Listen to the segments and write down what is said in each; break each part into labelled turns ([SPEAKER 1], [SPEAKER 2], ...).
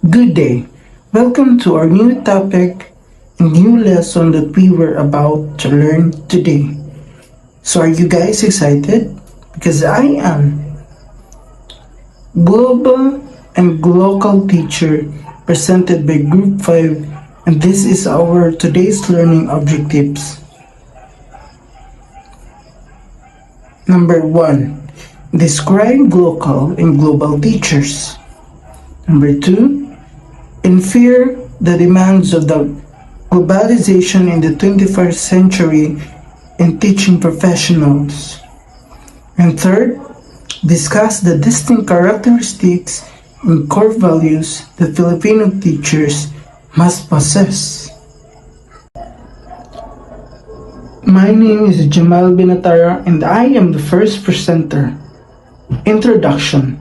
[SPEAKER 1] Good day. Welcome to our new topic and new lesson that we were about to learn today. So, are you guys excited? Because I am. Global and local teacher presented by Group 5, and this is our today's learning objectives. Number 1. Describe local and global teachers. Number 2. Infer the demands of the globalization in the 21st century in teaching professionals. And third, discuss the distinct characteristics and core values that Filipino teachers must possess. My name is Jamal Binatara and I am the first presenter. Introduction.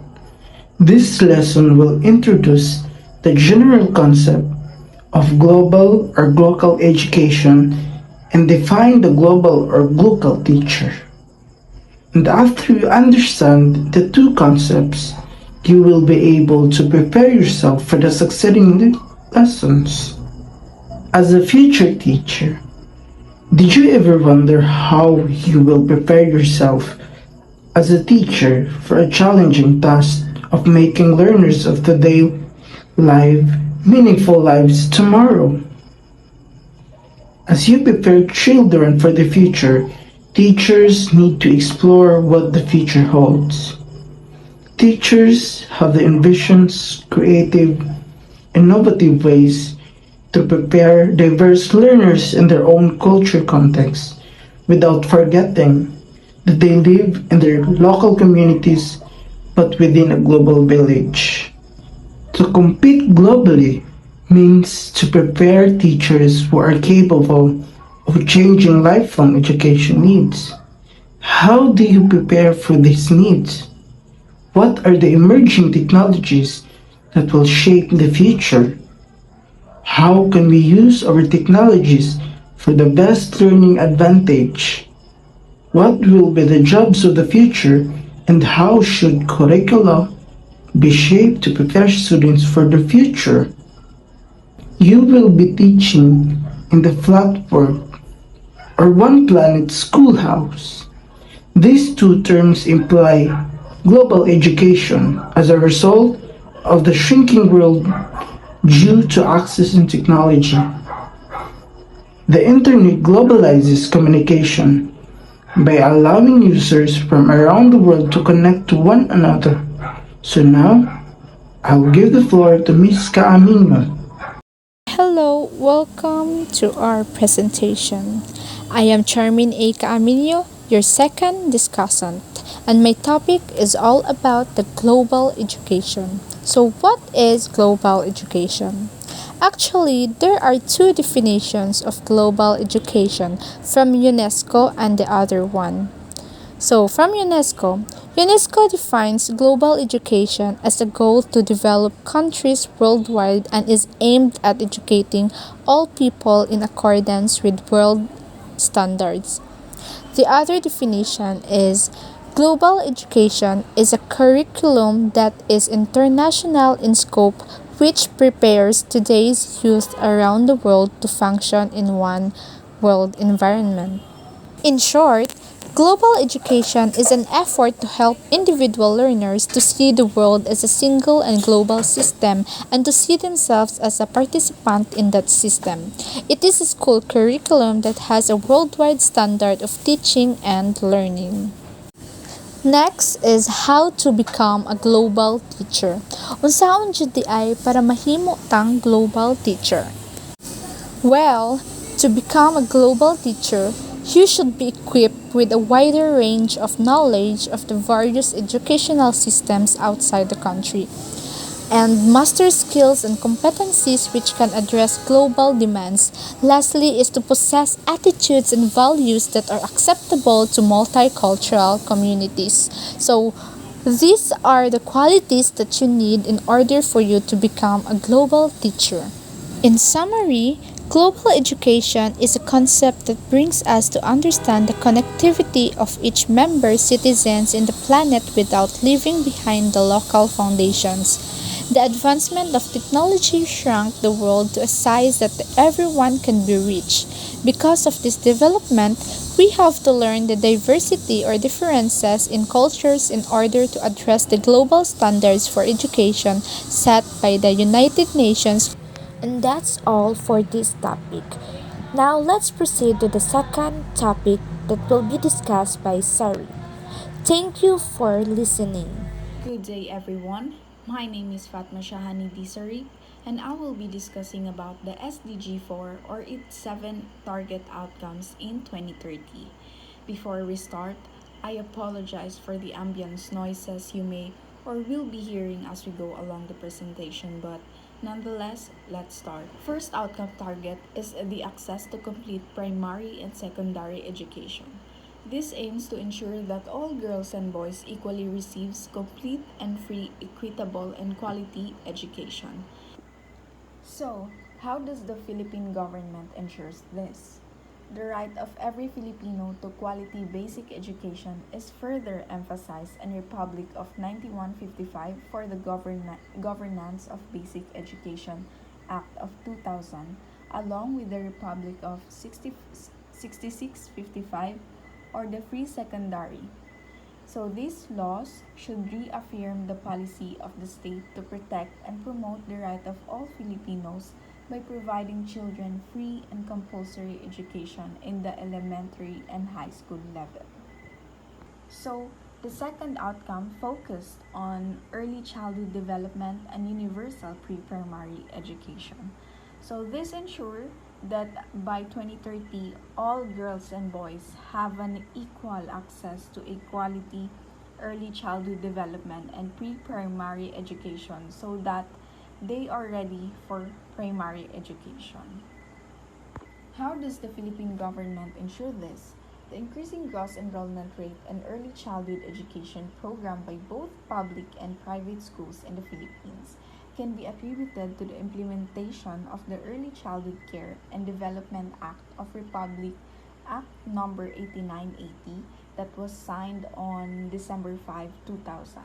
[SPEAKER 1] This lesson will introduce the general concept of global or local education and define the global or local teacher. And after you understand the two concepts, you will be able to prepare yourself for the succeeding lessons. As a future teacher, did you ever wonder how you will prepare yourself as a teacher for a challenging task of making learners of today live meaningful lives tomorrow? As you prepare children for the future, teachers need to explore what the future holds. Teachers have the envisions, creative, innovative ways to prepare diverse learners in their own culture context without forgetting that they live in their local communities but within a global village. To compete globally means to prepare teachers who are capable of changing lifelong education needs. How do you prepare for these needs? What are the emerging technologies that will shape the future? How can we use our technologies for the best learning advantage? What will be the jobs of the future and how should curricula be shaped to prepare students for the future? You will be teaching in the flatwork or one planet schoolhouse. These two terms imply global education as a result of the shrinking world due to access and technology. The internet globalizes communication by allowing users from around the world to connect to one another. So now, I will give the floor to Ms. Caamino.
[SPEAKER 2] Hello, welcome to our presentation. I am Charmin A. Caaminio, your second discussant, and my topic is all about the global education. So, what is global education? Actually, there are two definitions of global education from UNESCO and the other one. So, from UNESCO, UNESCO defines global education as a goal to develop countries worldwide and is aimed at educating all people in accordance with world standards. The other definition is global education is a curriculum that is international in scope which prepares today's youth around the world to function in one world environment. In short, global education is an effort to help individual learners to see the world as a single and global system and to see themselves as a participant in that system. It is a school curriculum that has a worldwide standard of teaching and learning. Next is how to become a global teacher. Unsaon jud di ay para mahimo tang global teacher? Well, to become a global teacher, you should be equipped with a wider range of knowledge of the various educational systems outside the country, and master skills and competencies which can address global demands. Lastly is to possess attitudes and values that are acceptable to multicultural communities. So, these are the qualities that you need in order for you to become a global teacher. In summary, global education is a concept that brings us to understand the connectivity of each member citizens in the planet without leaving behind the local foundations. The advancement of technology shrunk the world to a size that everyone can be reached. Because of this development, we have to learn the diversity or differences in cultures in order to address the global standards for education set by the United Nations. And that's all for this topic. Now let's proceed to the second topic that will be discussed by Sari. Thank you for listening.
[SPEAKER 3] Good day, everyone. My name is Fatma Shahani Disari, and I will be discussing about the SDG 4 or its 7 target outcomes in 2030. Before we start, I apologize for the ambience noises you may or will be hearing as we go along the presentation, but nonetheless, let's start. First outcome target is the access to complete primary and secondary education. This aims to ensure that all girls and boys equally receives complete and free, equitable, and quality education. So, how does the Philippine government ensures this? The right of every Filipino to quality basic education is further emphasized in Republic of 9155 for the Governance of Basic Education Act of 2000, along with the Republic of 6655 or the Free Secondary. So these laws should reaffirm the policy of the state to protect and promote the right of all Filipinos by providing children free and compulsory education in the elementary and high school level. So, the second outcome focused on early childhood development and universal pre-primary education. So, this ensures that by 2030, all girls and boys have an equal access to equality early childhood development and pre-primary education so that they are ready for primary education. How does the Philippine government ensure this? The increasing gross enrollment rate and early childhood education program by both public and private schools in the Philippines can be attributed to the implementation of the Early Childhood Care and Development Act of Republic Act number 8980 that was signed on December 5, 2000.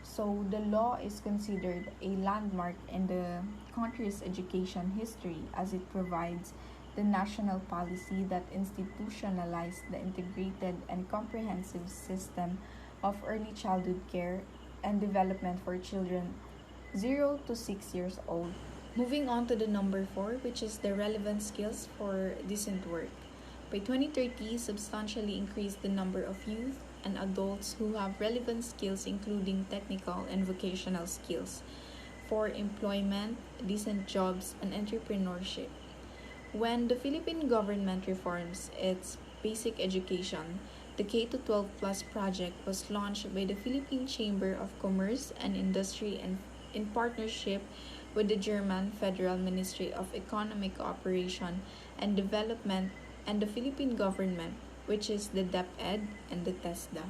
[SPEAKER 3] So the law is considered a landmark in the country's education history as it provides the national policy that institutionalized the integrated and comprehensive system of early childhood care and development for children 0 to 6 years old. Moving on to the number 4, which is the relevant skills for decent work. By 2030, substantially increase the number of youth and adults who have relevant skills including technical and vocational skills for employment, decent jobs, and entrepreneurship. When the Philippine government reforms its basic education, the K-12 Plus project was launched by the Philippine Chamber of Commerce and Industry and in partnership with the German Federal Ministry of Economic Cooperation and Development and the Philippine government, which is the DepEd and the TESDA.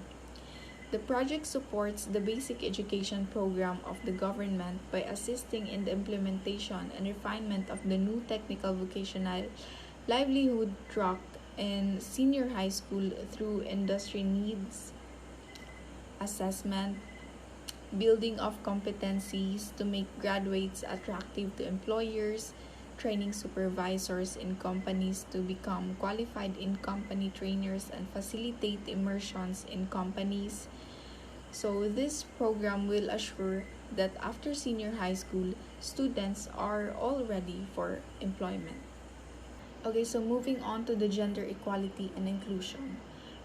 [SPEAKER 3] The project supports the basic education program of the government by assisting in the implementation and refinement of the new technical vocational livelihood track in senior high school through industry needs assessment, building of competencies to make graduates attractive to employers, training supervisors in companies to become qualified in company trainers and facilitate immersions in companies. So this program will assure that after senior high school, students are all ready for employment. Okay, so moving on to the gender equality and inclusion.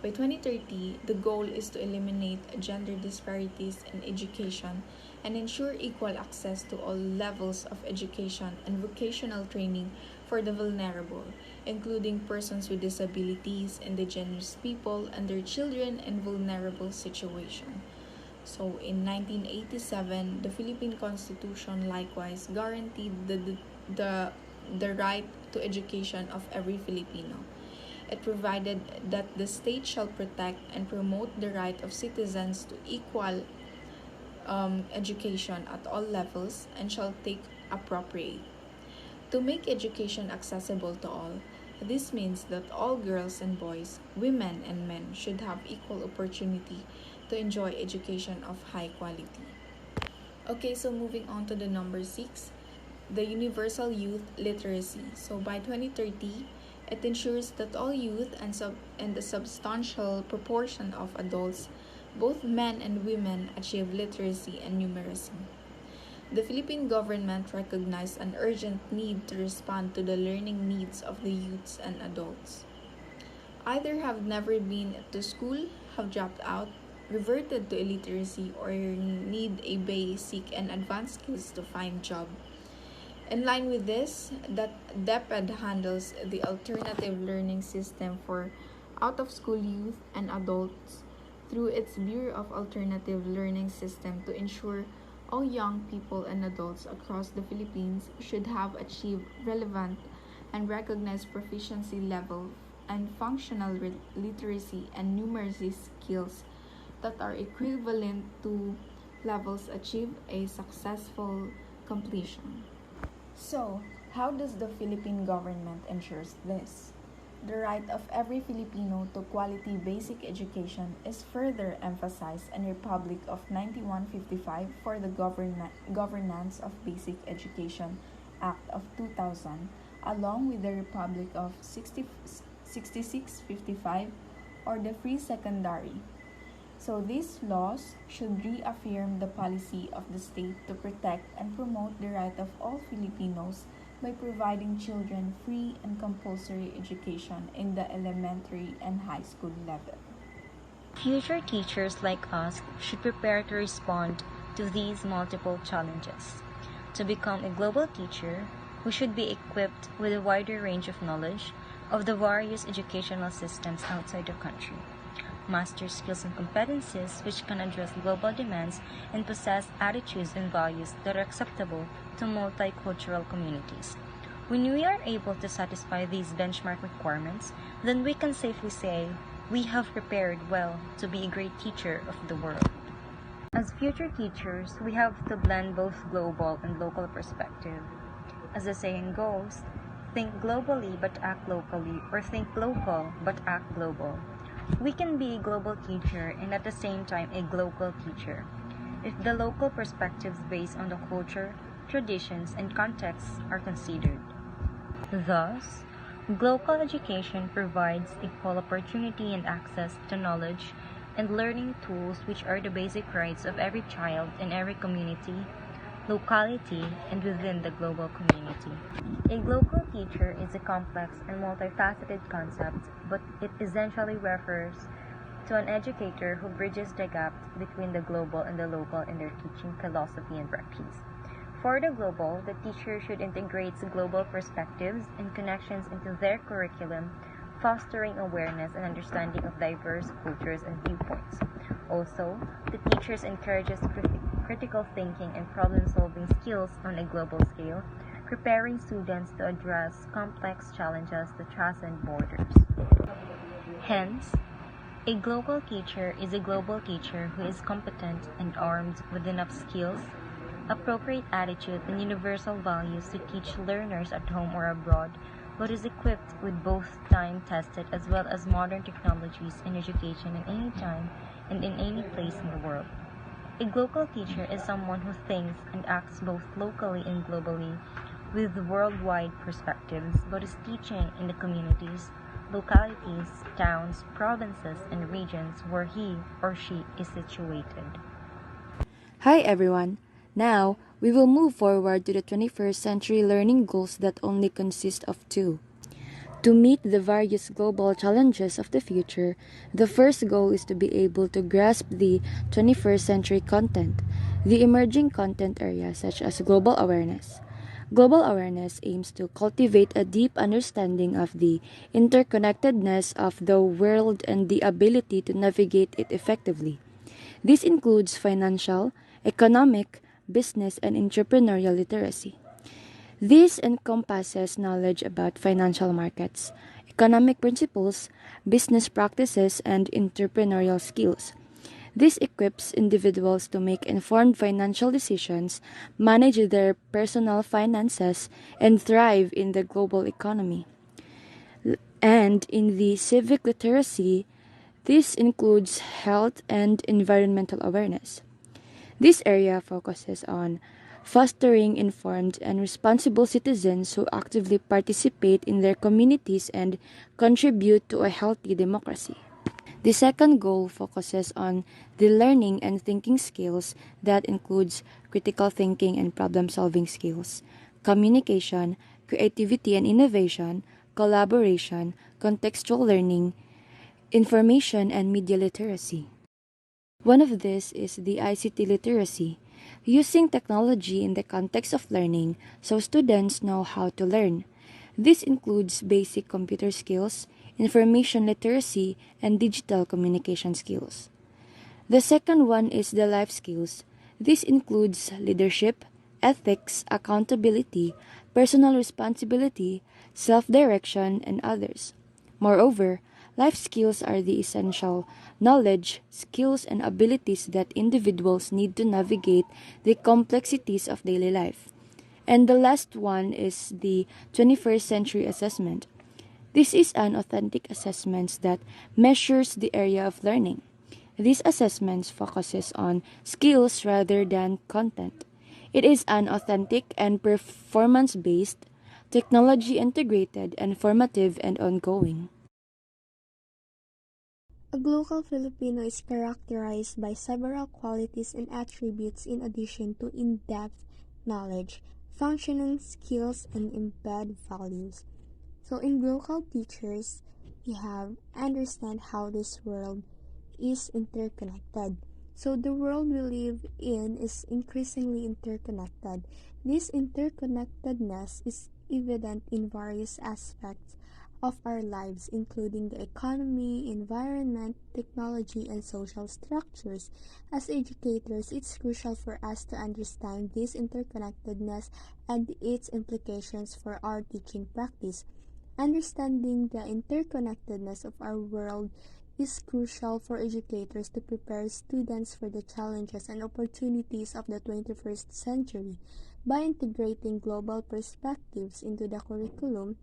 [SPEAKER 3] By 2030, the goal is to eliminate gender disparities in education and ensure equal access to all levels of education and vocational training for the vulnerable, including persons with disabilities, indigenous people, and their children in vulnerable situations. So in 1987, the Philippine Constitution likewise guaranteed the right to education of every Filipino. It provided that the state shall protect and promote the right of citizens to equal education at all levels and shall take appropriate. To make education accessible to all, this means that all girls and boys, women and men should have equal opportunity to enjoy education of high quality. Okay, so moving on to the number 6, the universal youth literacy. So by 2030, it ensures that all youth and the substantial proportion of adults, both men and women, achieve literacy and numeracy. The Philippine government recognized an urgent need to respond to the learning needs of the youths and adults. Either have never been to school, have dropped out, reverted to illiteracy, or need a basic and advanced skills to find job. In line with this, that DepEd handles the alternative learning system for out-of-school youth and adults through its Bureau of Alternative Learning System to ensure all young people and adults across the Philippines should have achieved relevant and recognized proficiency level and functional literacy and numeracy skills that are equivalent to levels achieved a successful completion. So, how does the Philippine government ensures this? The right of every Filipino to quality basic education is further emphasized in Republic of 9155 for the Governance of Basic Education Act of 2000, along with the Republic of 6655 or the Free Secondary. So these laws should reaffirm the policy of the state to protect and promote the right of all Filipinos by providing children free and compulsory education in the elementary and high school level.
[SPEAKER 4] Future teachers like us should prepare to respond to these multiple challenges. To become a global teacher, we should be equipped with a wider range of knowledge of the various educational systems outside the country, master skills and competencies which can address global demands, and possess attitudes and values that are acceptable to multicultural communities. When we are able to satisfy these benchmark requirements, then we can safely say we have prepared well to be a great teacher of the world. As future teachers, we have to blend both global and local perspective. As the saying goes, think globally but act locally, or think local but act global. We can be a global teacher and at the same time a global teacher if the local perspectives based on the culture, traditions, and contexts are considered. Thus, global education provides equal opportunity and access to knowledge and learning tools which are the basic rights of every child in every community, locality, and within the global community. A global teacher is a complex and multifaceted concept, but it essentially refers to an educator who bridges the gap between the global and the local in their teaching philosophy and practice. For the global, the teacher should integrate global perspectives and connections into their curriculum, fostering awareness and understanding of diverse cultures and viewpoints. Also, the teachers encourages critical thinking and problem-solving skills on a global scale, preparing students to address complex challenges that transcend borders. Hence, a global teacher is a global teacher who is competent and armed with enough skills, appropriate attitude, and universal values to teach learners at home or abroad, but is equipped with both time-tested as well as modern technologies in education at any time and in any place in the world. A global teacher is someone who thinks and acts both locally and globally with worldwide perspectives, but is teaching in the communities, localities, towns, provinces, and regions where he or she is situated.
[SPEAKER 5] Hi everyone! Now, we will move forward to the 21st century learning goals that only consist of two. To meet the various global challenges of the future, the first goal is to be able to grasp the 21st century content, the emerging content areas such as global awareness. Global awareness aims to cultivate a deep understanding of the interconnectedness of the world and the ability to navigate it effectively. This includes financial, economic, business, and entrepreneurial literacy. This encompasses knowledge about financial markets, economic principles, business practices, and entrepreneurial skills. This equips individuals to make informed financial decisions, manage their personal finances, and thrive in the global economy. And in the civic literacy, this includes health and environmental awareness. This area focuses on fostering informed and responsible citizens who actively participate in their communities and contribute to a healthy democracy. The second goal focuses on the learning and thinking skills that includes critical thinking and problem-solving skills, communication, creativity and innovation, collaboration, contextual learning, information and media literacy. One of these is the ICT literacy, using technology in the context of learning so students know how to learn. This includes basic computer skills, information literacy, and digital communication skills. The second one is the life skills. This includes leadership, ethics, accountability, personal responsibility, self direction, and others. Moreover, life skills are the essential knowledge, skills, and abilities that individuals need to navigate the complexities of daily life. And the last one is the 21st century assessment. This is an authentic assessment that measures the area of learning. These assessments focuses on skills rather than content. It is an authentic and performance-based, technology-integrated, and formative and ongoing.
[SPEAKER 6] A global Filipino is characterized by several qualities and attributes in addition to in-depth knowledge, functioning skills, and embedded values. So in global teachers, we have understand how this world is interconnected. So the world we live in is increasingly interconnected. This interconnectedness is evident in various aspects of our lives, including the economy, environment, technology, and social structures. As educators, it's crucial for us to understand this interconnectedness and its implications for our teaching practice. Understanding the interconnectedness of our world is crucial for educators to prepare students for the challenges and opportunities of the 21st century. By integrating global perspectives into the curriculum,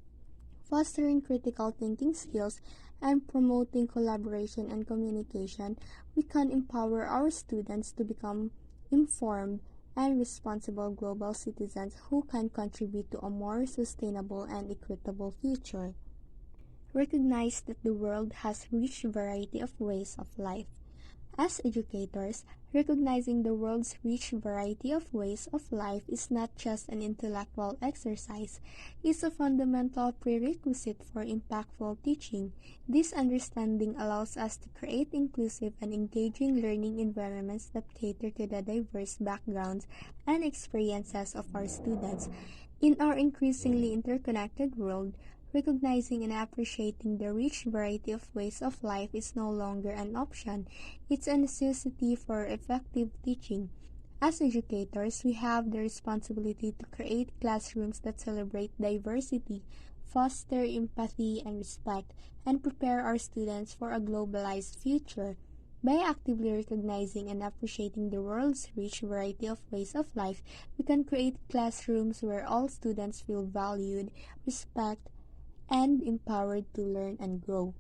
[SPEAKER 6] fostering critical thinking skills, and promoting collaboration and communication, we can empower our students to become informed and responsible global citizens who can contribute to a more sustainable and equitable future. Recognize that the world has rich variety of ways of life. As educators, recognizing the world's rich variety of ways of life is not just an intellectual exercise, it's a fundamental prerequisite for impactful teaching. This understanding allows us to create inclusive and engaging learning environments that cater to the diverse backgrounds and experiences of our students. In our increasingly interconnected world, recognizing and appreciating the rich variety of ways of life is no longer an option. It's a necessity for effective teaching. As educators, we have the responsibility to create classrooms that celebrate diversity, foster empathy and respect, and prepare our students for a globalized future. By actively recognizing and appreciating the world's rich variety of ways of life, we can create classrooms where all students feel valued, respect, and empowered to learn and grow.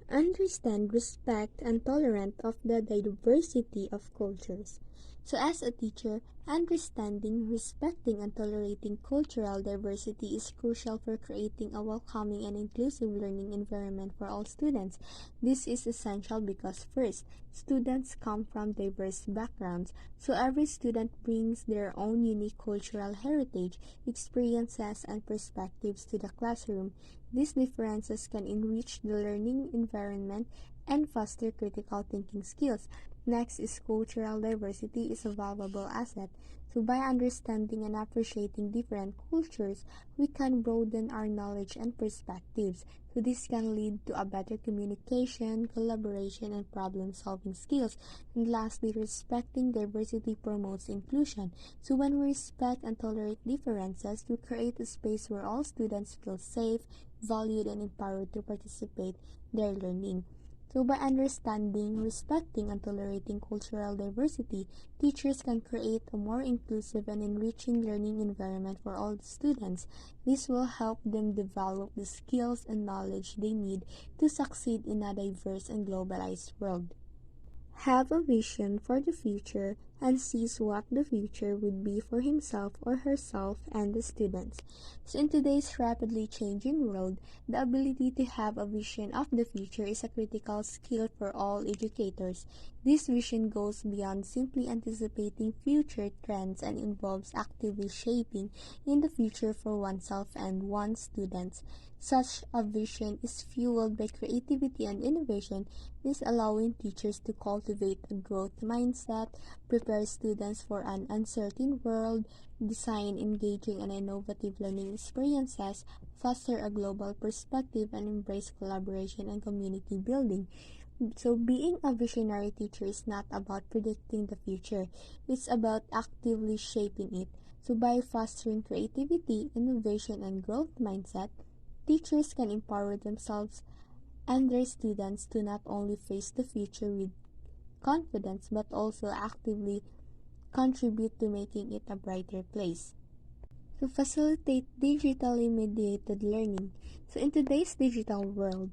[SPEAKER 6] Understand, respect, and tolerant of the diversity of cultures. So as a teacher, understanding, respecting, and tolerating cultural diversity is crucial for creating a welcoming and inclusive learning environment for all students. This is essential because first, students come from diverse backgrounds, so every student brings their own unique cultural heritage, experiences, and perspectives to the classroom. These differences can enrich the learning environment and foster critical thinking skills. Next is cultural diversity is a valuable asset. So by understanding and appreciating different cultures, we can broaden our knowledge and perspectives. So this can lead to a better communication, collaboration, and problem-solving skills. And lastly, respecting diversity promotes inclusion. So when we respect and tolerate differences, we create a space where all students feel safe, valued, and empowered to participate in their learning. So by understanding, respecting, and tolerating cultural diversity, teachers can create a more inclusive and enriching learning environment for all students. This will help them develop the skills and knowledge they need to succeed in a diverse and globalized world. have a vision for the future, and sees what the future would be for himself or herself and the students. So, in today's rapidly changing world, the ability to have a vision of the future is a critical skill for all educators. This vision goes beyond simply anticipating future trends and involves actively shaping in the future for oneself and one's students. Such a vision is fueled by creativity and innovation, is allowing teachers to cultivate a growth mindset, prepare students for an uncertain world, design engaging and innovative learning experiences, foster a global perspective, and embrace collaboration and community building. So, being a visionary teacher is not about predicting the future, it's about actively shaping it. So, by fostering creativity, innovation, and growth mindset, teachers can empower themselves and their students to not only face the future with confidence but also actively contribute to making it a brighter place. To facilitate digitally mediated learning. So, in today's digital world,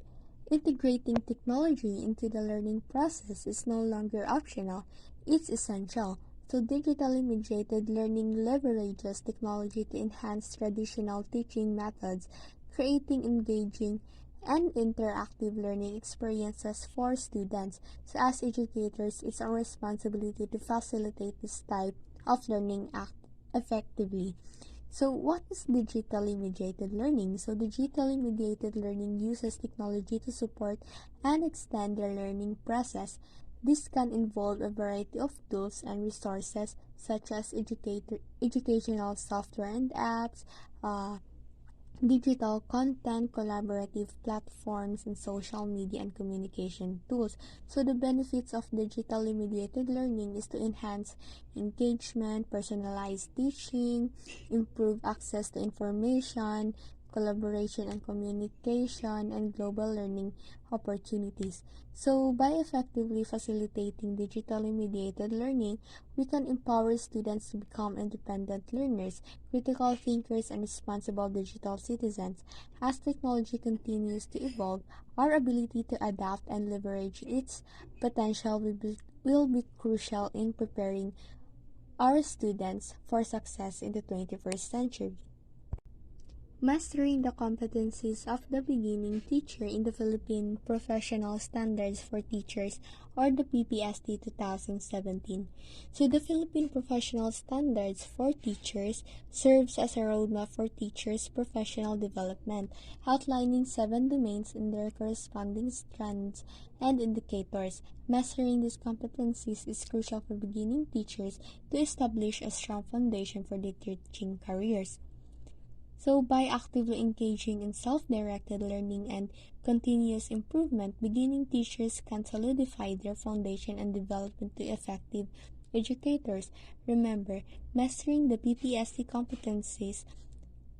[SPEAKER 6] integrating technology into the learning process is no longer optional, it's essential. So, digitally mediated learning leverages technology to enhance traditional teaching methods, creating engaging and interactive learning experiences for students. So, as educators, it's our responsibility to facilitate this type of learning effectively. So, what is digitally mediated learning? So, digitally mediated learning uses technology to support and extend the learning process. This can involve a variety of tools and resources such as educational software and apps, uh, digital content, collaborative platforms, and social media and communication tools. So the benefits of digitally mediated learning is to enhance engagement, personalized teaching, improve access to information, collaboration and communication, and global learning opportunities. So by effectively facilitating digitally mediated learning, we can empower students to become independent learners, critical thinkers, and responsible digital citizens. As technology continues to evolve, our ability to adapt and leverage its potential will be crucial in preparing our students for success in the 21st century. Mastering the competencies of the beginning teacher in the Philippine Professional Standards for Teachers, or the PPST 2017. So the Philippine Professional Standards for Teachers serves as a roadmap for teachers' professional development, outlining 7 domains and their corresponding strands and indicators. Mastering these competencies is crucial for beginning teachers to establish a strong foundation for their teaching careers. So, by actively engaging in self-directed learning and continuous improvement, beginning teachers can solidify their foundation and develop into effective educators. Remember, mastering the PPSC competencies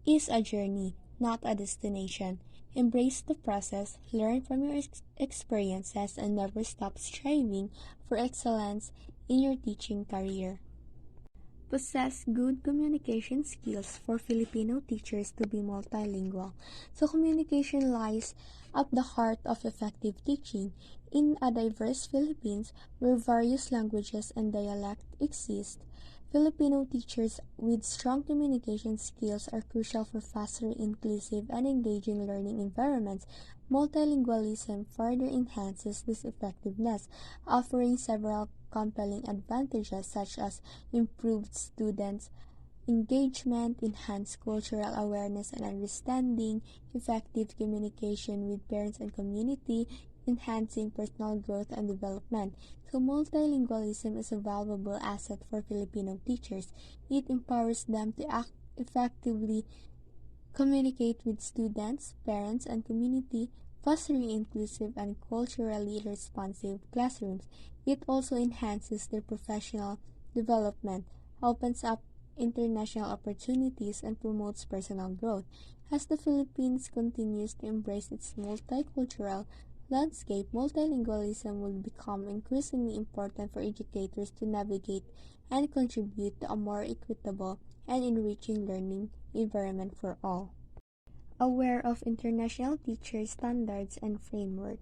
[SPEAKER 6] is a journey, not a destination. Embrace the process, learn from your experiences, and never stop striving for excellence in your teaching career. Possess good communication skills for Filipino teachers to be multilingual. So communication lies at the heart of effective teaching. In a diverse Philippines where various languages and dialects exist, Filipino teachers with strong communication skills are crucial for faster, inclusive, and engaging learning environments. Multilingualism further enhances this effectiveness, offering several compelling advantages such as improved students' engagement, enhanced cultural awareness and understanding, effective communication with parents and community, enhancing personal growth and development. So, multilingualism is a valuable asset for Filipino teachers. It empowers them to act effectively communicate with students, parents, and community, fostering inclusive and culturally responsive classrooms. It also enhances their professional development, opens up international opportunities, and promotes personal growth. As the Philippines continues to embrace its multicultural landscape, multilingualism will become increasingly important for educators to navigate and contribute to a more equitable and enriching learning environment for all. Aware of international teacher standards and framework.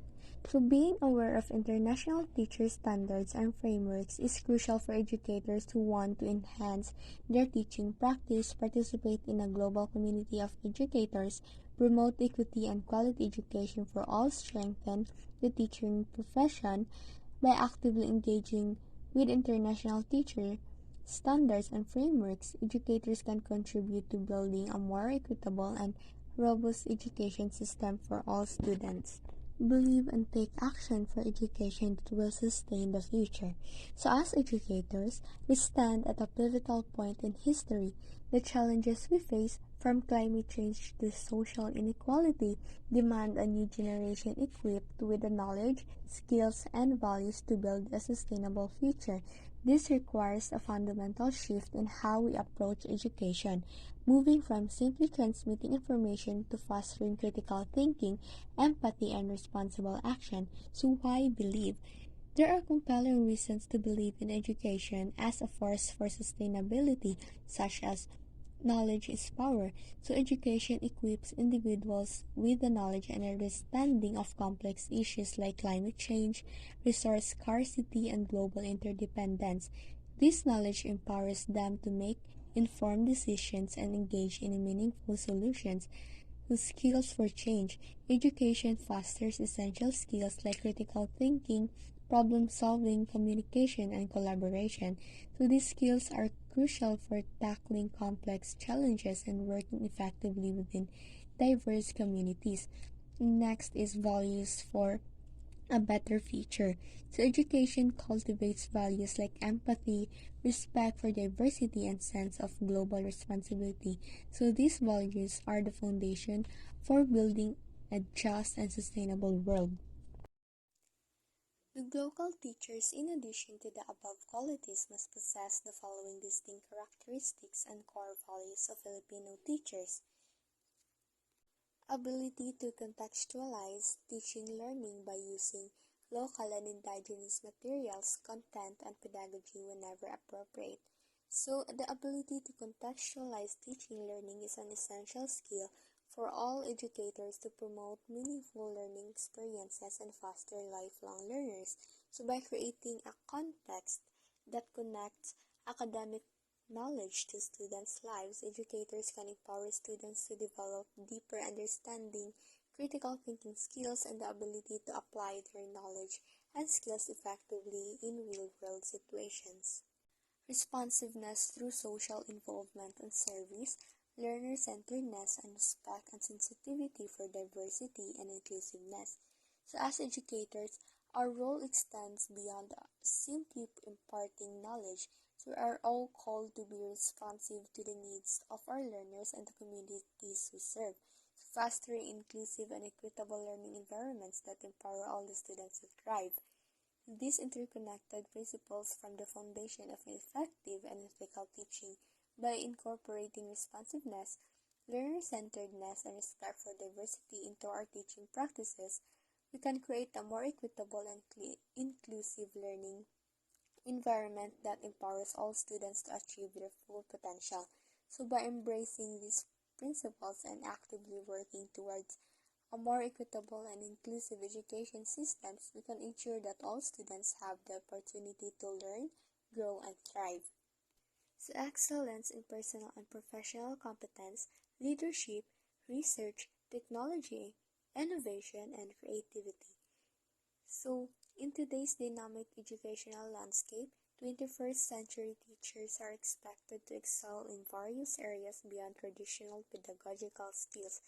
[SPEAKER 6] So being aware of international teacher standards and frameworks is crucial for educators who want to enhance their teaching practice, participate in a global community of educators, promote equity and quality education for all, strengthen the teaching profession by actively engaging with international teacher standards and frameworks. Educators can contribute to building a more equitable and robust education system for all students. Believe and take action for education that will sustain the future. So, as educators, we stand at a pivotal point in history. The challenges we face, from climate change to social inequality, demand a new generation equipped with the knowledge, skills, and values to build a sustainable future. This requires a fundamental shift in how we approach education, moving from simply transmitting information to fostering critical thinking, empathy, and responsible action. So, why believe? There are compelling reasons to believe in education as a force for sustainability, such as knowledge is power. So, education equips individuals with the knowledge and understanding of complex issues like climate change, resource scarcity, and global interdependence. This knowledge empowers them to make informed decisions and engage in meaningful solutions. With skills for change, education fosters essential skills like critical thinking, problem solving, communication, and collaboration. So these skills are crucial for tackling complex challenges and working effectively within diverse communities. Next is values for a better future. So education cultivates values like empathy, respect for diversity, and sense of global responsibility. So these values are the foundation for building a just and sustainable world. The local teachers, in addition to the above qualities, must possess the following distinct characteristics and core values of Filipino teachers: ability to contextualize teaching learning by using local and indigenous materials, content, and pedagogy whenever appropriate. So, the ability to contextualize teaching learning is an essential skill for all educators to promote meaningful learning experiences and foster lifelong learners. So, by creating a context that connects academic knowledge to students' lives, educators can empower students to develop deeper understanding, critical thinking skills, and the ability to apply their knowledge and skills effectively in real world situations. Responsiveness through social involvement and service, learner centeredness, and respect and sensitivity for diversity and inclusiveness. So, as educators, our role extends beyond simply imparting knowledge. So we are all called to be responsive to the needs of our learners and the communities we serve, fostering inclusive and equitable learning environments that empower all the students to thrive. These interconnected principles form the foundation of effective and ethical teaching. By incorporating responsiveness, learner-centeredness, and respect for diversity into our teaching practices, we can create a more equitable and inclusive learning environment that empowers all students to achieve their full potential. So, by embracing these principles and actively working towards a more equitable and inclusive education systems, we can ensure that all students have the opportunity to learn, grow, and thrive. So, excellence in personal and professional competence, leadership, research, technology, innovation, and creativity. So, in today's dynamic educational landscape, 21st century teachers are expected to excel in various areas beyond traditional pedagogical skills.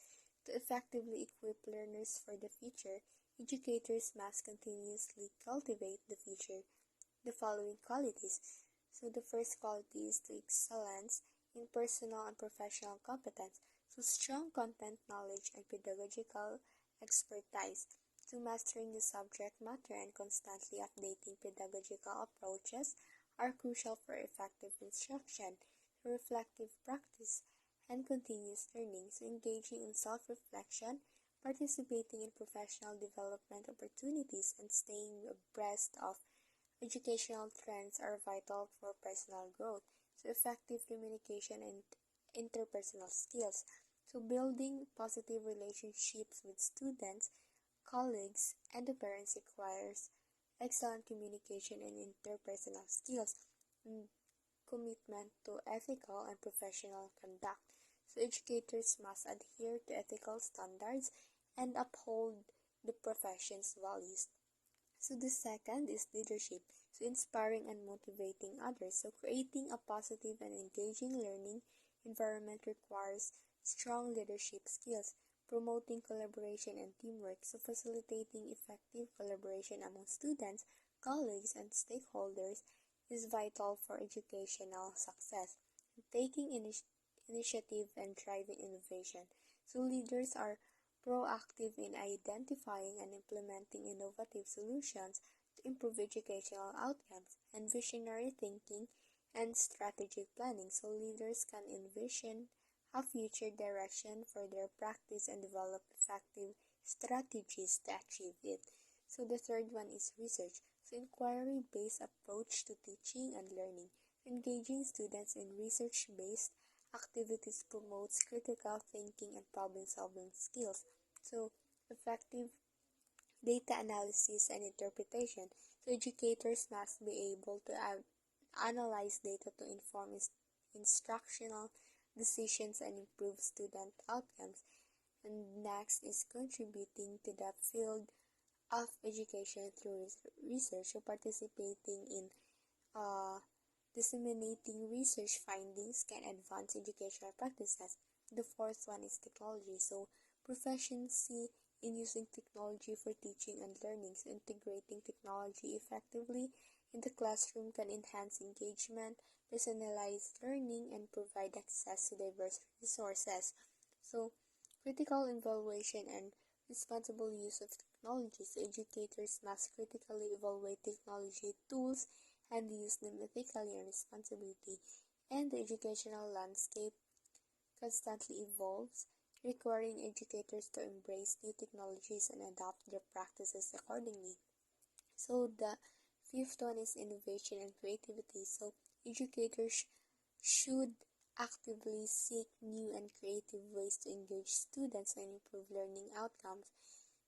[SPEAKER 6] To effectively equip learners for the future, educators must continuously cultivate the following qualities. So the first quality is to excellence in personal and professional competence, so strong content knowledge and pedagogical expertise, to mastering the subject matter and constantly updating pedagogical approaches are crucial for effective instruction, reflective practice, and continuous learning, so engaging in self-reflection, participating in professional development opportunities, and staying abreast of educational trends are vital for personal growth. So effective communication and interpersonal skills. So building positive relationships with students, colleagues, and the parents requires excellent communication and interpersonal skills, and commitment to ethical and professional conduct. So educators must adhere to ethical standards and uphold the profession's values. So the second is leadership. So inspiring and motivating others. So creating a positive and engaging learning environment requires strong leadership skills, promoting collaboration and teamwork. So facilitating effective collaboration among students, colleagues, and stakeholders is vital for educational success. Taking initiative and driving innovation. So leaders are proactive in identifying and implementing innovative solutions to improve educational outcomes, and visionary thinking and strategic planning. So leaders can envision a future direction for their practice and develop effective strategies to achieve it. So the third one is research. So inquiry-based approach to teaching and learning. Engaging students in research-based activities promotes critical thinking and problem-solving skills. So effective data analysis and interpretation. So educators must be able to analyze data to inform instructional decisions and improve student outcomes. And next is contributing to the field of education through research, so participating in disseminating research findings can advance educational practices. The fourth one is technology, so proficiency in using technology for teaching and learning. So integrating technology effectively in the classroom can enhance engagement, personalize learning, and provide access to diverse resources. So critical evaluation and responsible use of technology. So educators must critically evaluate technology tools and use them ethically and responsibly. And the educational landscape constantly evolves, requiring educators to embrace new technologies and adapt their practices accordingly. So the fifth one is innovation and creativity. So educators should actively seek new and creative ways to engage students and improve learning outcomes.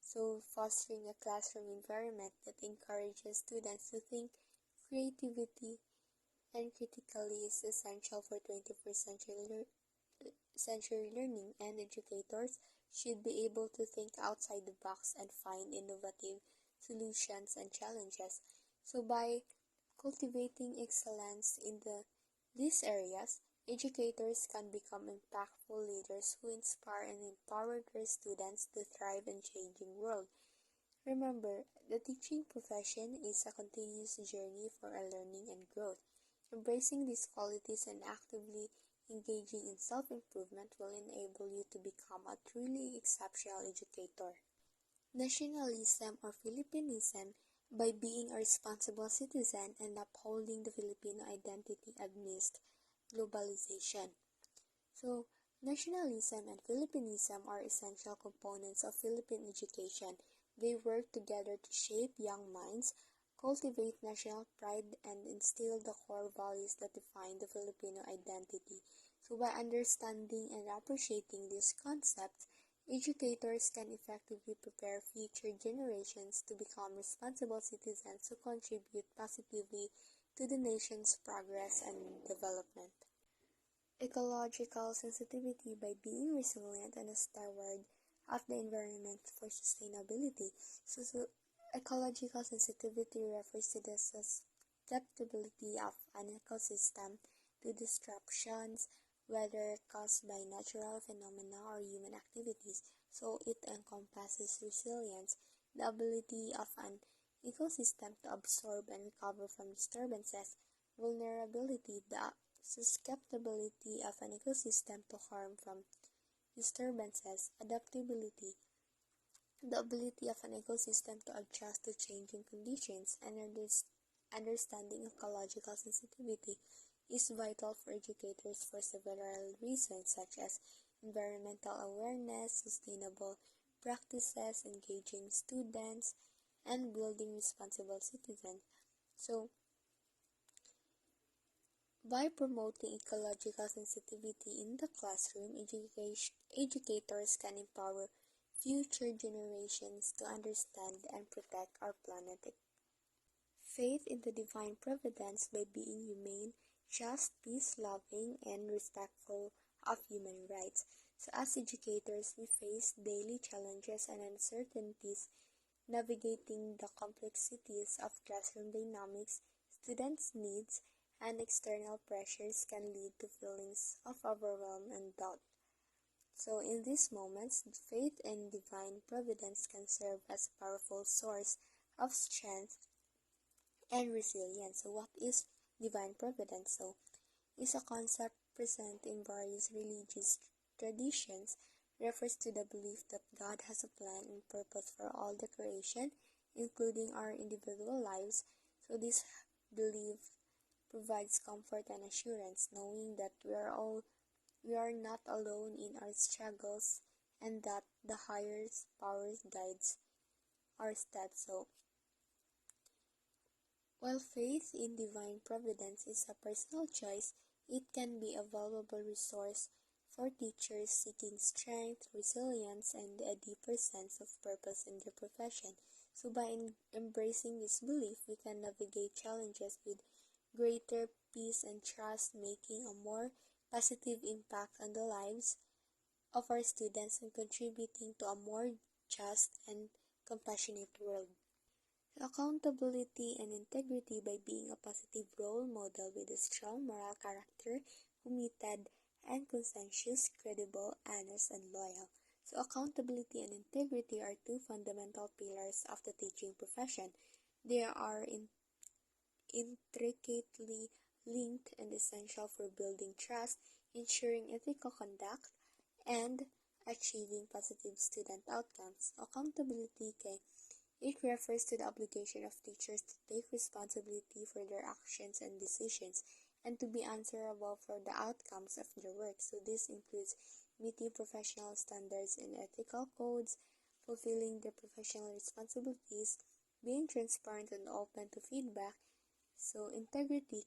[SPEAKER 6] So fostering a classroom environment that encourages students to think creativity and critically is essential for 21st century learning, and educators should be able to think outside the box and find innovative solutions and challenges. So by cultivating excellence in these areas, educators can become impactful leaders who inspire and empower their students to thrive in a changing world. Remember, the teaching profession is a continuous journey for our learning and growth. Embracing these qualities and actively engaging in self-improvement will enable you to become a truly exceptional educator. Nationalism or Filipinism, by being a responsible citizen and upholding the Filipino identity amidst globalization. So, nationalism and Filipinism are essential components of Philippine education. They work together to shape young minds, cultivate national pride, and instill the core values that define the Filipino identity. So by understanding and appreciating these concepts, educators can effectively prepare future generations to become responsible citizens who contribute positively to the nation's progress and development. Ecological sensitivity, by being resilient and a steward of the environment for sustainability. So ecological sensitivity refers to the susceptibility of an ecosystem to disruptions, whether caused by natural phenomena or human activities. So it encompasses resilience, the ability of an ecosystem to absorb and recover from disturbances; vulnerability, the susceptibility of an ecosystem to harm from disturbances; adaptability, the ability of an ecosystem to adjust to changing conditions. And understanding ecological sensitivity is vital for educators for several reasons, such as environmental awareness, sustainable practices, engaging students, and building responsible citizens. So, by promoting ecological sensitivity in the classroom, educators can empower future generations to understand and protect our planet. Faith in the divine providence by being humane, just, peace-loving, and respectful of human rights. So as educators, we face daily challenges and uncertainties navigating the complexities of classroom dynamics, students' needs, and external pressures can lead to feelings of overwhelm and doubt. So in these moments, faith in divine providence can serve as a powerful source of strength and resilience. So what is divine providence? So is a concept present in various religious traditions, refers to the belief that God has a plan and purpose for all the creation, including our individual lives. So this belief provides comfort and assurance, knowing that we are not alone in our struggles and that the higher powers guides our steps. So while faith in divine providence is a personal choice, it can be a valuable resource for teachers seeking strength, resilience, and a deeper sense of purpose in their profession. So by embracing this belief, we can navigate challenges with greater peace and trust, making a more positive impact on the lives of our students and contributing to a more just and compassionate world. Accountability and integrity by being a positive role model with a strong moral character, committed and conscientious, credible, honest, and loyal. So accountability and integrity are two fundamental pillars of the teaching profession. They are intricately linked and essential for building trust, ensuring ethical conduct, and achieving positive student outcomes. Accountability it refers to the obligation of teachers to take responsibility for their actions and decisions and to be answerable for the outcomes of their work. So this includes meeting professional standards and ethical codes, fulfilling their professional responsibilities, being transparent and open to feedback. So integrity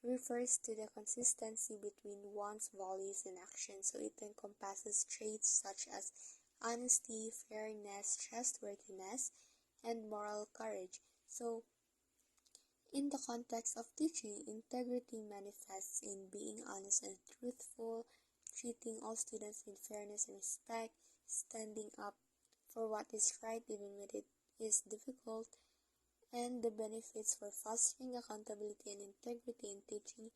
[SPEAKER 6] refers to the consistency between one's values and actions. So it encompasses traits such as honesty, fairness, trustworthiness, and moral courage. So, in the context of teaching, integrity manifests in being honest and truthful, treating all students with fairness and respect, standing up for what is right even when it is difficult, and the benefits for fostering accountability and integrity in teaching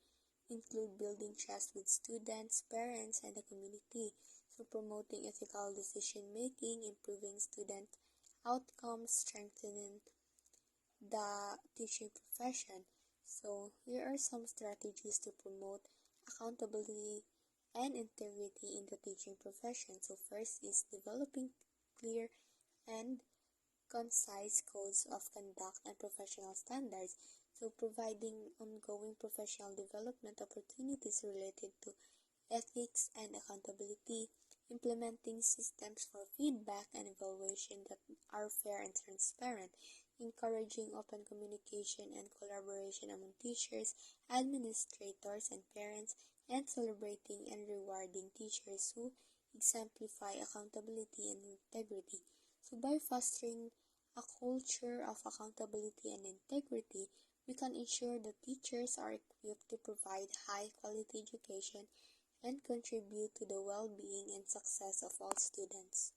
[SPEAKER 6] include building trust with students, parents, and the community, so promoting ethical decision making, improving student outcomes, strengthening the teaching profession. So here are some strategies to promote accountability and integrity in the teaching profession. So first is developing clear and concise codes of conduct and professional standards. So providing ongoing professional development opportunities related to ethics and accountability, implementing systems for feedback and evaluation that are fair and transparent, encouraging open communication and collaboration among teachers, administrators, and parents, and celebrating and rewarding teachers who exemplify accountability and integrity. So by fostering a culture of accountability and integrity, we can ensure that teachers are equipped to provide high-quality education and contribute to the well-being and success of all students.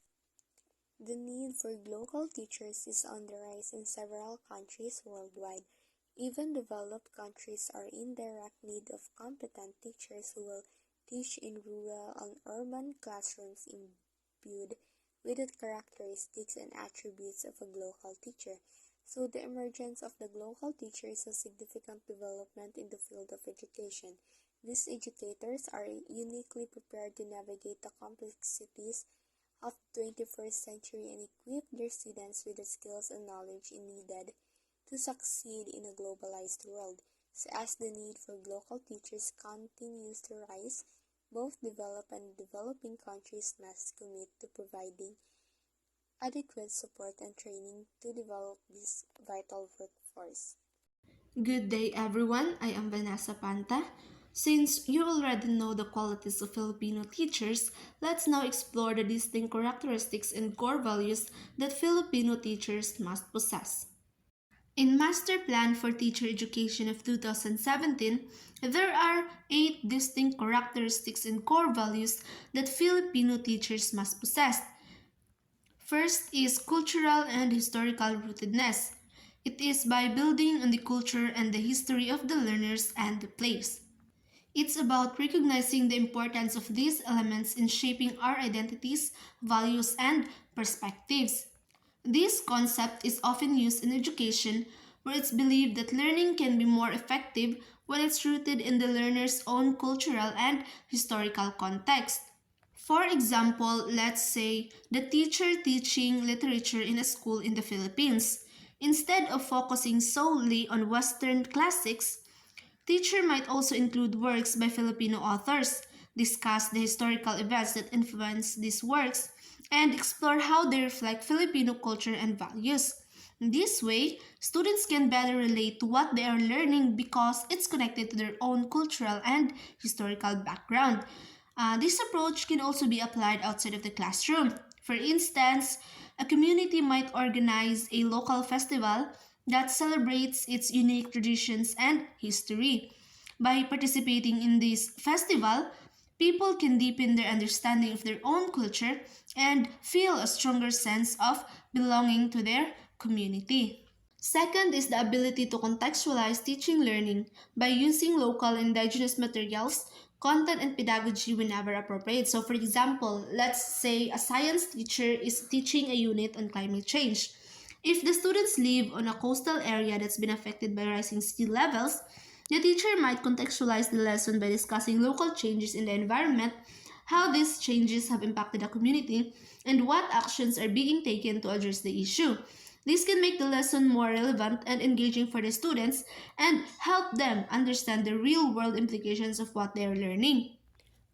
[SPEAKER 6] The need for local teachers is on the rise in several countries worldwide. Even developed countries are in direct need of competent teachers who will teach in rural and urban classrooms imbued with the characteristics and attributes of a local teacher. So the emergence of the local teacher is a significant development in the field of education. These educators are uniquely prepared to navigate the complexities of the 21st century and equip their students with the skills and knowledge needed to succeed in a globalized world. So as the need for local teachers continues to rise, both developed and developing countries must commit to providing adequate support and training to develop this vital workforce.
[SPEAKER 7] Good day, everyone. I am Vanessa Panta. Since you already know the qualities of Filipino teachers, let's now explore the distinct characteristics and core values that Filipino teachers must possess. In Master Plan for Teacher Education of 2017, there are 8 distinct characteristics and core values that Filipino teachers must possess. First is cultural and historical rootedness. It is by building on the culture and the history of the learners and the place. It's about recognizing the importance of these elements in shaping our identities, values, and perspectives. This concept is often used in education, where it's believed that learning can be more effective when it's rooted in the learner's own cultural and historical context. For example, let's say the teacher teaching literature in a school in the Philippines. Instead of focusing solely on Western classics, teacher might also include works by Filipino authors, discuss the historical events that influence these works, and explore how they reflect Filipino culture and values. This way, students can better relate to what they are learning because it's connected to their own cultural and historical background. This approach can also be applied outside of the classroom. For instance, a community might organize a local festival that celebrates its unique traditions and history. By participating in this festival, people can deepen their understanding of their own culture and feel a stronger sense of belonging to their community. Second is the ability to contextualize teaching learning by using local indigenous materials, content, and pedagogy whenever appropriate. So, for example, let's say a science teacher is teaching a unit on climate change. If the students live on a coastal area that's been affected by rising sea levels, the teacher might contextualize the lesson by discussing local changes in the environment, how these changes have impacted the community, and what actions are being taken to address the issue. This can make the lesson more relevant and engaging for the students and help them understand the real world implications of what they are learning.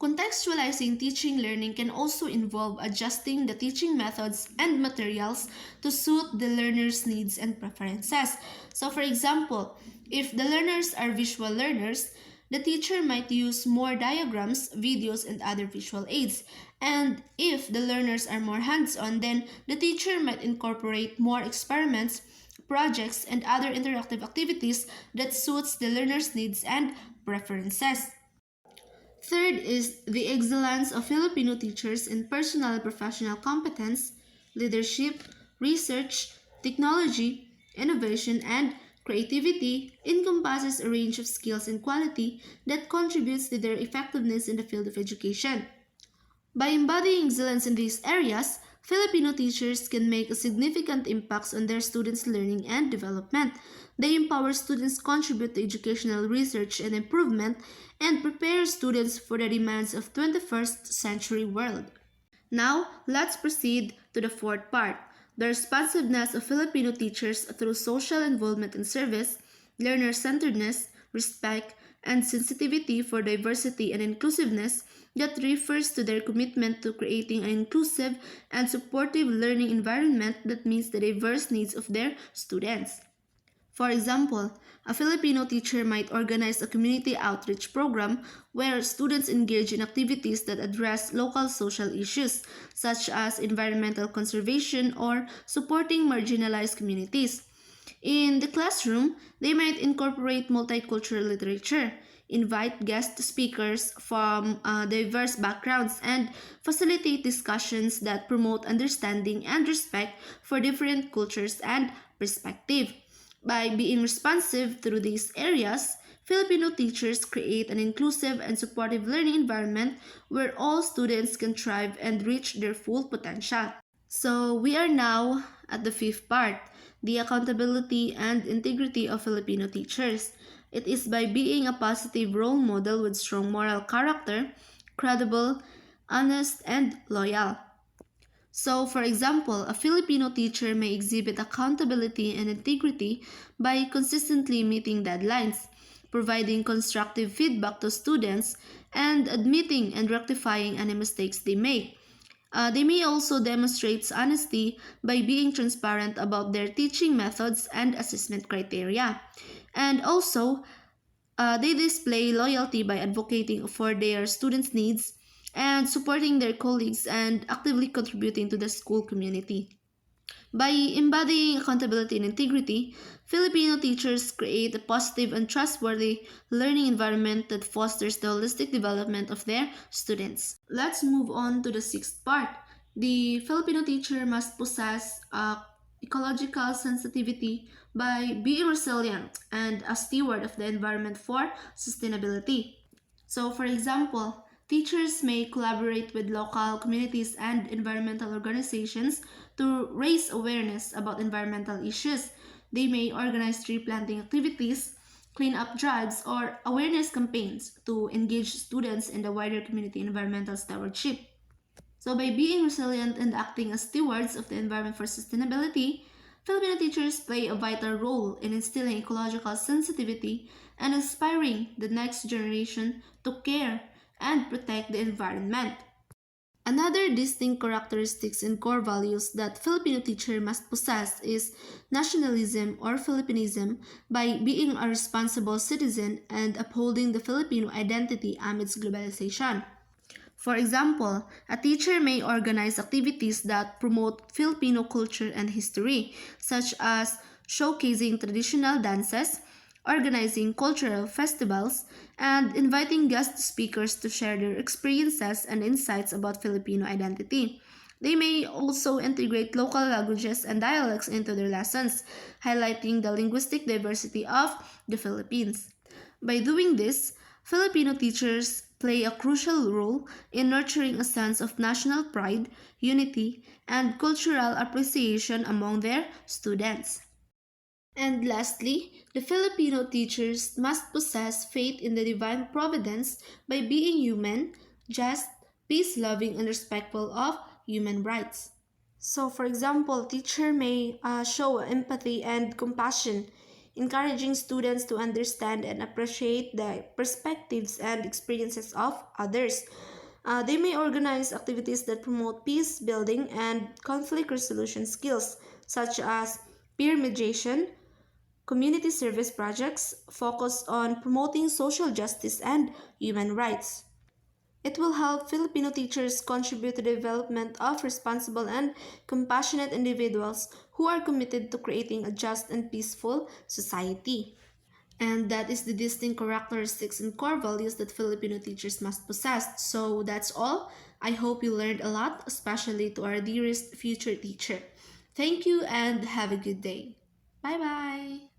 [SPEAKER 7] Contextualizing teaching learning can also involve adjusting the teaching methods and materials to suit the learner's needs and preferences. So, for example, if the learners are visual learners, the teacher might use more diagrams, videos, and other visual aids. And if the learners are more hands-on, then the teacher might incorporate more experiments, projects, and other interactive activities that suits the learner's needs and preferences. Third is the excellence of Filipino teachers in personal and professional competence, leadership, research, technology, innovation, and creativity encompasses a range of skills and quality that contributes to their effectiveness in the field of education. By embodying excellence in these areas, Filipino teachers can make a significant impact on their students' learning and development. They empower students, contribute to educational research and improvement, and prepare students for the demands of 21st century world. Now, let's proceed to the fourth part, the responsiveness of Filipino teachers through social involvement and service, learner-centeredness, respect, and sensitivity for diversity and inclusiveness that refers to their commitment to creating an inclusive and supportive learning environment that meets the diverse needs of their students. For example, a Filipino teacher might organize a community outreach program where students engage in activities that address local social issues, such as environmental conservation or supporting marginalized communities. In the classroom, they might incorporate multicultural literature, invite guest speakers from diverse backgrounds, and facilitate discussions that promote understanding and respect for different cultures and perspectives. By being responsive through these areas, Filipino teachers create an inclusive and supportive learning environment where all students can thrive and reach their full potential. So, we are now at the fifth part, the accountability and integrity of Filipino teachers. It is by being a positive role model with strong moral character, credible, honest, and loyal. So, for example, a Filipino teacher may exhibit accountability and integrity by consistently meeting deadlines, providing constructive feedback to students, and admitting and rectifying any mistakes they make. They may also demonstrate honesty by being transparent about their teaching methods and assessment criteria. And also, They display loyalty by advocating for their students' needs and supporting their colleagues and actively contributing to the school community. By embodying accountability and integrity, Filipino teachers create a positive and trustworthy learning environment that fosters the holistic development of their students. Let's move on to the sixth part. The Filipino teacher must possess ecological sensitivity by being resilient and a steward of the environment for sustainability. So, for example, teachers may collaborate with local communities and environmental organizations to raise awareness about environmental issues. They may organize tree planting activities, clean-up drives, or awareness campaigns to engage students in the wider community environmental stewardship. So, by being resilient and acting as stewards of the environment for sustainability, Filipino teachers play a vital role in instilling ecological sensitivity and inspiring the next generation to care and protect the environment. Another distinct characteristics and core values that Filipino teacher must possess is nationalism or Filipinism by being a responsible citizen and upholding the Filipino identity amidst globalization. For example, a teacher may organize activities that promote Filipino culture and history, such as showcasing traditional dances, organizing cultural festivals, and inviting guest speakers to share their experiences and insights about Filipino identity. They may also integrate local languages and dialects into their lessons, highlighting the linguistic diversity of the Philippines. By doing this, Filipino teachers play a crucial role in nurturing a sense of national pride, unity, and cultural appreciation among their students. And lastly, the Filipino teachers must possess faith in the divine providence by being human, just, peace loving, and respectful of human rights. So, for example, teacher may show empathy and compassion, encouraging students to understand and appreciate the perspectives and experiences of others. They may organize activities that promote peace building and conflict resolution skills, such as peer mediation, community service projects focused on promoting social justice and human rights. It will help Filipino teachers contribute to the development of responsible and compassionate individuals who are committed to creating a just and peaceful society. And that is the distinct characteristics and core values that Filipino teachers must possess. So that's all. I hope you learned a lot, especially to our dearest future teacher. Thank you and have a good day. Bye bye.